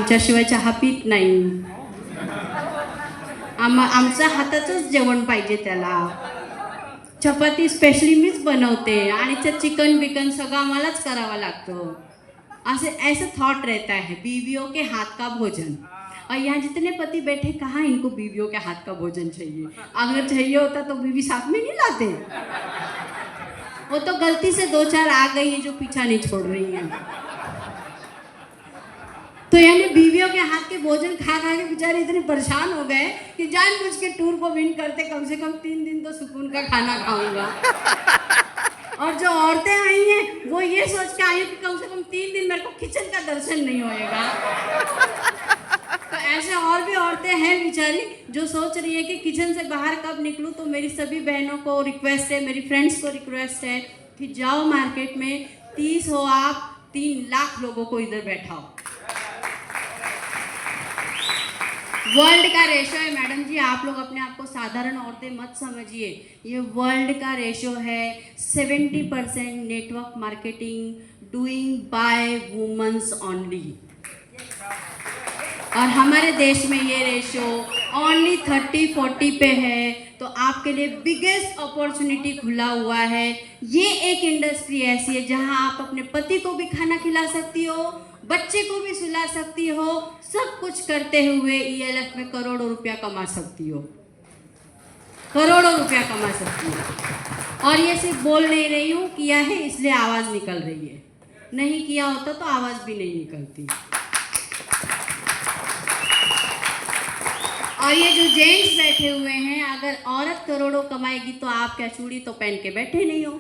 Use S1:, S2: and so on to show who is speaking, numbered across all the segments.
S1: आमच्याशिवाय चहा पित नाही. आमच्या हाताचंच जेवण पाहिजे त्याला. चपाती स्पेशली मीच बनवते आणि ते चिकन बिकन सगळं आम्हालाच करावं लागतं. ऐसा थॉट रहता है बीवियों के हाथ का भोजन. और यहाँ जितने पति बैठे, कहाँ इनको बीवियों के हाथ का भोजन चाहिए? अगर चाहिए होता तो बीवी साथ में नहीं लाते. वो तो गलती से 2-4 आ गई है जो पीछा नहीं छोड़ रही हैं. तो यानी बीवियों के हाथ के भोजन खा खा के बेचारे इतने परेशान हो गए कि जानबूझ के टूर को विन करते, कम से कम 3 दिन तो सुकून का खाना खाऊंगा. और जो औरतें आई हैं वो ये सोच के आई कि कम से कम 3 दिन मेरे को किचन का दर्शन नहीं होएगा. तो ऐसे और भी औरतें हैं बेचारी जो सोच रही है कि किचन से बाहर कब निकलूं. तो मेरी सभी बहनों को रिक्वेस्ट है, मेरी फ्रेंड्स को रिक्वेस्ट है कि जाओ मार्केट में, 30 हो आप, 3 लाख लोगों को इधर बैठाओ. वर्ल्ड का रेशो है मैडम जी, आप लोग अपने आप को साधारण औरतें मत समझिए. ये वर्ल्ड का रेशो है. 70% network marketing doing by womens only. और हमारे देश में ये रेशो ओनली 30-40 पे है. तो आपके लिए बिगेस्ट अपॉर्चुनिटी खुला हुआ है. ये एक इंडस्ट्री ऐसी है जहां आप अपने पति को भी खाना खिला सकती हो, बच्चे को भी सुला सकती हो, सब कुछ करते हुए ELF में करोड़ों रुपया कमा सकती हो. करोड़ों रुपया कमा सकती हो. और ये सिर्फ बोल नहीं रही हूँ, किया है इसलिए आवाज़ निकल रही है. नहीं किया होता तो आवाज़ भी नहीं निकलती. और ये जो जेंट्स बैठे हुए हैं, अगर औरत करोड़ों कमाएगी तो आप क्या चूड़ी तो पहन के बैठे नहीं हो?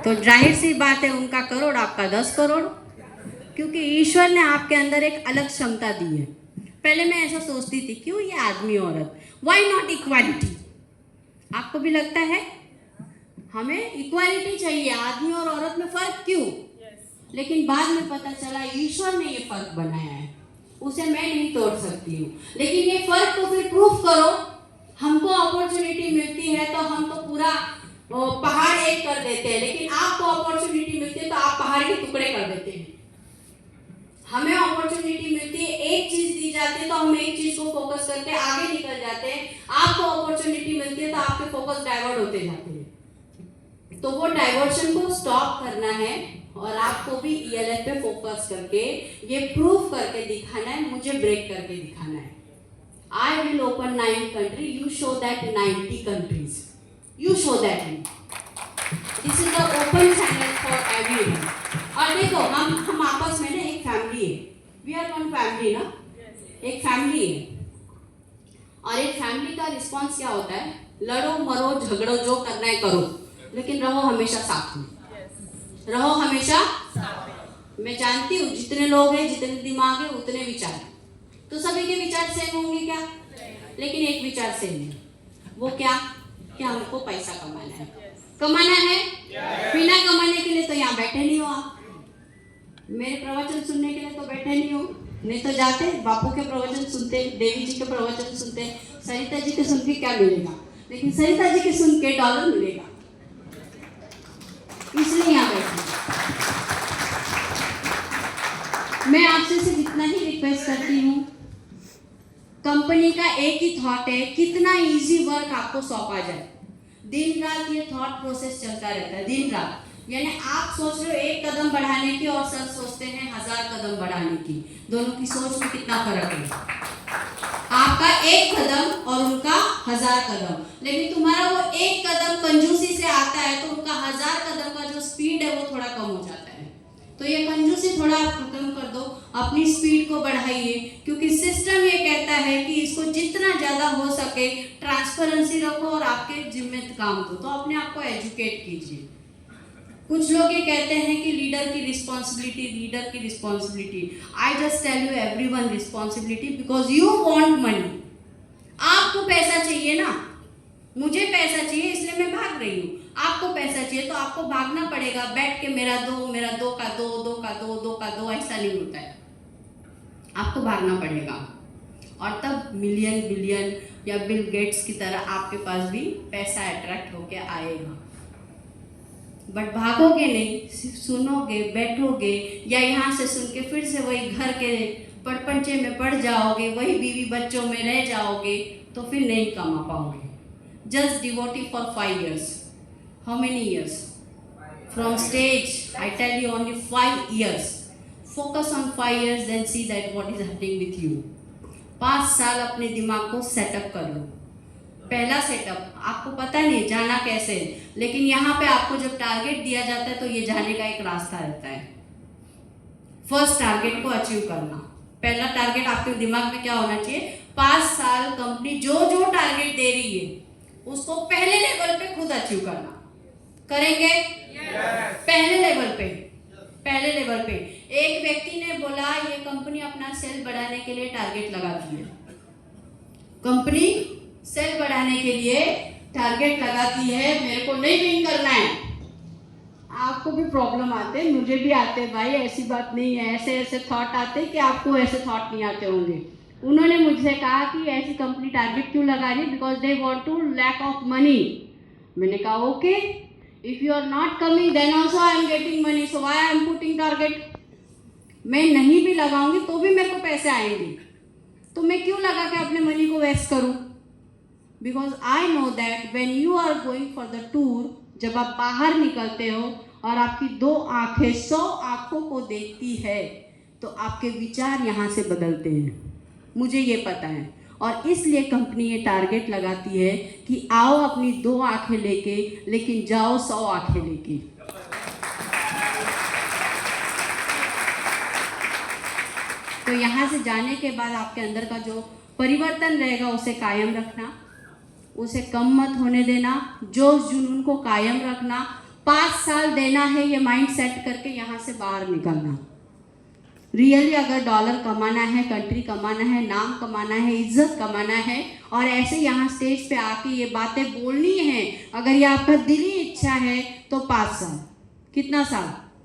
S1: तो जाहिर सी बात है, उनका करोड़ आपका 10 करोड़. क्योंकि ईश्वर ने आपके अंदर एक अलग क्षमता दी है. पहले मैं ऐसा सोचती थी, क्यों ये आदमी औरत, व्हाई नॉट इक्वालिटी? आपको भी लगता है हमें इक्वालिटी चाहिए, आदमी और औरत में फर्क क्यों? लेकिन बाद में पता चला ईश्वर ने ये फर्क बनाया है, उसे मैं नहीं तोड़ सकती हूँ. लेकिन ये फर्क को फिर प्रूफ करो. हमको अपॉर्चुनिटी मिलती है तो हम तो पूरा पहाड़ एक कर देते हैं, लेकिन आपको अपॉर्चुनिटी मिलती है तो आप पहाड़ के टुकड़े कर देते हैं. हमें अपॉर्चुनिटी मिलती है, एक चीज दी जाती है तो हम एक चीज को फोकस करके आगे निकल जाते हैं. आपको अपॉर्चुनिटी मिलती है तो आपके फोकस डाइवर्ट होते जाते हैं. तो वो डाइवर्शन को स्टॉप करना है और आपको भी ELF पे फोकस करके ये प्रूफ करके दिखाना है, मुझे ब्रेक करके दिखाना है. I will open 9 countries, you show that 90 countries. You show that me. This is the open channel for everyone. और देखो हम आपस में ना एक फैमिली है. We are one family ना. एक फैमिली है. और एक फैमिली का रिस्पॉन्स क्या होता है? लड़ो मरो झगड़ो जो करना है करो, लेकिन रहो हमेशा साथ में. रहो हमेशा. मैं जानती हूँ जितने लोग हैं, जितने दिमाग है, उतने विचार. तो सभी के विचार सेम होंगे क्या? लेकिन एक विचार सेम है. वो क्या? कि हमको पैसा कमाना है. कमाना है. बिना कमाने के लिए तो यहाँ बैठे नहीं हो आप. मेरे प्रवचन सुनने के लिए तो बैठे नहीं हो. नहीं तो जाते बापू के प्रवचन सुनते, देवी जी के प्रवचन सुनते, सरिता जी के सुन के क्या मिलेगा? लेकिन सरिता जी के सुन के डॉलर मिलेगा, इसलिए यहाँ बैठे. मैं आपसे सिर्फ इतना ही रिक्वेस्ट करती हूँ, कंपनी का एक ही थॉट है, कितना इजी वर्क आपको सौंपा जाए. दिन रात ये थॉट प्रोसेस चलता रहता है, दिन रात. यानी आप सोच रहे हो 1 कदम बढ़ाने की और सर सोचते हैं 1000 कदम बढ़ाने की. दोनों की सोच में कितना फर्क है? आपका 1 कदम और उनका 1000 कदम. लेकिन तुम्हारा वो 1 कदम कंजूसी से आता है तो उनका 1000 कदम का जो स्पीड है वो थोड़ा कम हो जाता है. तो ये कंजूसी थोड़ा आप खत्म कर दो, अपनी स्पीड को बढ़ाइए. क्योंकि सिस्टम ये कहता है कि इसको जितना ज़्यादा हो सके ट्रांसपेरेंसी रखो और आपके जिम्मे काम दो. तो अपने आप को एजुकेट कीजिए. कुछ लोग ये कहते हैं कि लीडर की रिस्पॉन्सिबिलिटी, लीडर की responsibility. I just tell you everyone responsibility because you want money. आपको पैसा चाहिए ना, मुझे पैसा चाहिए इसलिए मैं भाग रही हूँ. आपको पैसा चाहिए तो आपको भागना पड़ेगा. बैठ के मेरा दो का दो ऐसा नहीं होता है. आपको भागना पड़ेगा और तब मिलियन बिलियन या बिल गेट्स की तरह आपके पास भी पैसा अट्रैक्ट होके आएगा. बट भागोगे नहीं, सिर्फ सुनोगे, बैठोगे, या यहाँ से सुन के फिर से वही घर के पड़पंचे में पड़ जाओगे, वही बीवी बच्चों में रह जाओगे, तो फिर नहीं कमा पाओगे। Just devotee for 5 years. How many years? From stage, I tell you only 5 years. Focus on 5 years, then see that what is happening with you. 5 साल अपने दिमाग को सेटअप कर लो। पहला सेटअप, आपको पता नहीं जाना कैसे, लेकिन यहाँ पे आपको जब टारगेट दिया जाता है तो ये जाने का एक रास्ता रहता है। फर्स्ट टारगेट को अचीव करना। पहला टारगेट आपके दिमाग में क्या होना चाहिए? 5 साल कंपनी जो जो टारगेट दे रही है उसको पहले लेवल पे खुद अचीव करना। करेंगे? पहले लेवल पे एक व्यक्ति ने बोला ये कंपनी अपना सेल बढ़ाने के लिए टारगेट लगाती है। कंपनी सेल बढ़ाने के लिए टारगेट लगाती है, मेरे को नहीं विन करना है। आपको भी प्रॉब्लम आते हैं, मुझे भी आते हैं भाई, ऐसी बात नहीं है। ऐसे ऐसे थॉट आते हैं कि आपको ऐसे थॉट नहीं आते होंगे। उन्होंने मुझसे कहा कि ऐसी कंपनी टारगेट क्यों लगा रही है, because they want to lack of money. मैंने कहा okay, if you are not coming then also I am getting money, so why I am putting target. मैं नहीं भी लगाऊंगी तो भी मेरे को पैसे आएंगे, तो मैं क्यों लगा के अपने मनी को वेस्ट करूं? Because I know that when you are going for the tour, जब आप बाहर निकलते हो और आपकी 2 आंखें 100 आंखों को देखती है, तो आपके विचार यहाँ से बदलते हैं। मुझे ये पता है, और इसलिए कंपनी ये टारगेट लगाती है कि आओ अपनी 2 आंखें लेके, लेकिन जाओ 100 आंखें लेके। तो यहाँ से जाने के बाद आपके अंदर का जो परिवर्तन रहेगा उसे कायम रखना, उसे कम मत होने देना, जोश जुनून को कायम रखना। 5 साल देना है, ये माइंड सेट करके यहाँ से बाहर निकलना। रियली अगर डॉलर कमाना है, कंट्री कमाना है, नाम कमाना है, इज्जत कमाना है, और ऐसे यहाँ स्टेज पे आके ये बातें बोलनी है, अगर ये आपका दिली इच्छा है, तो 5 साल। कितना साल?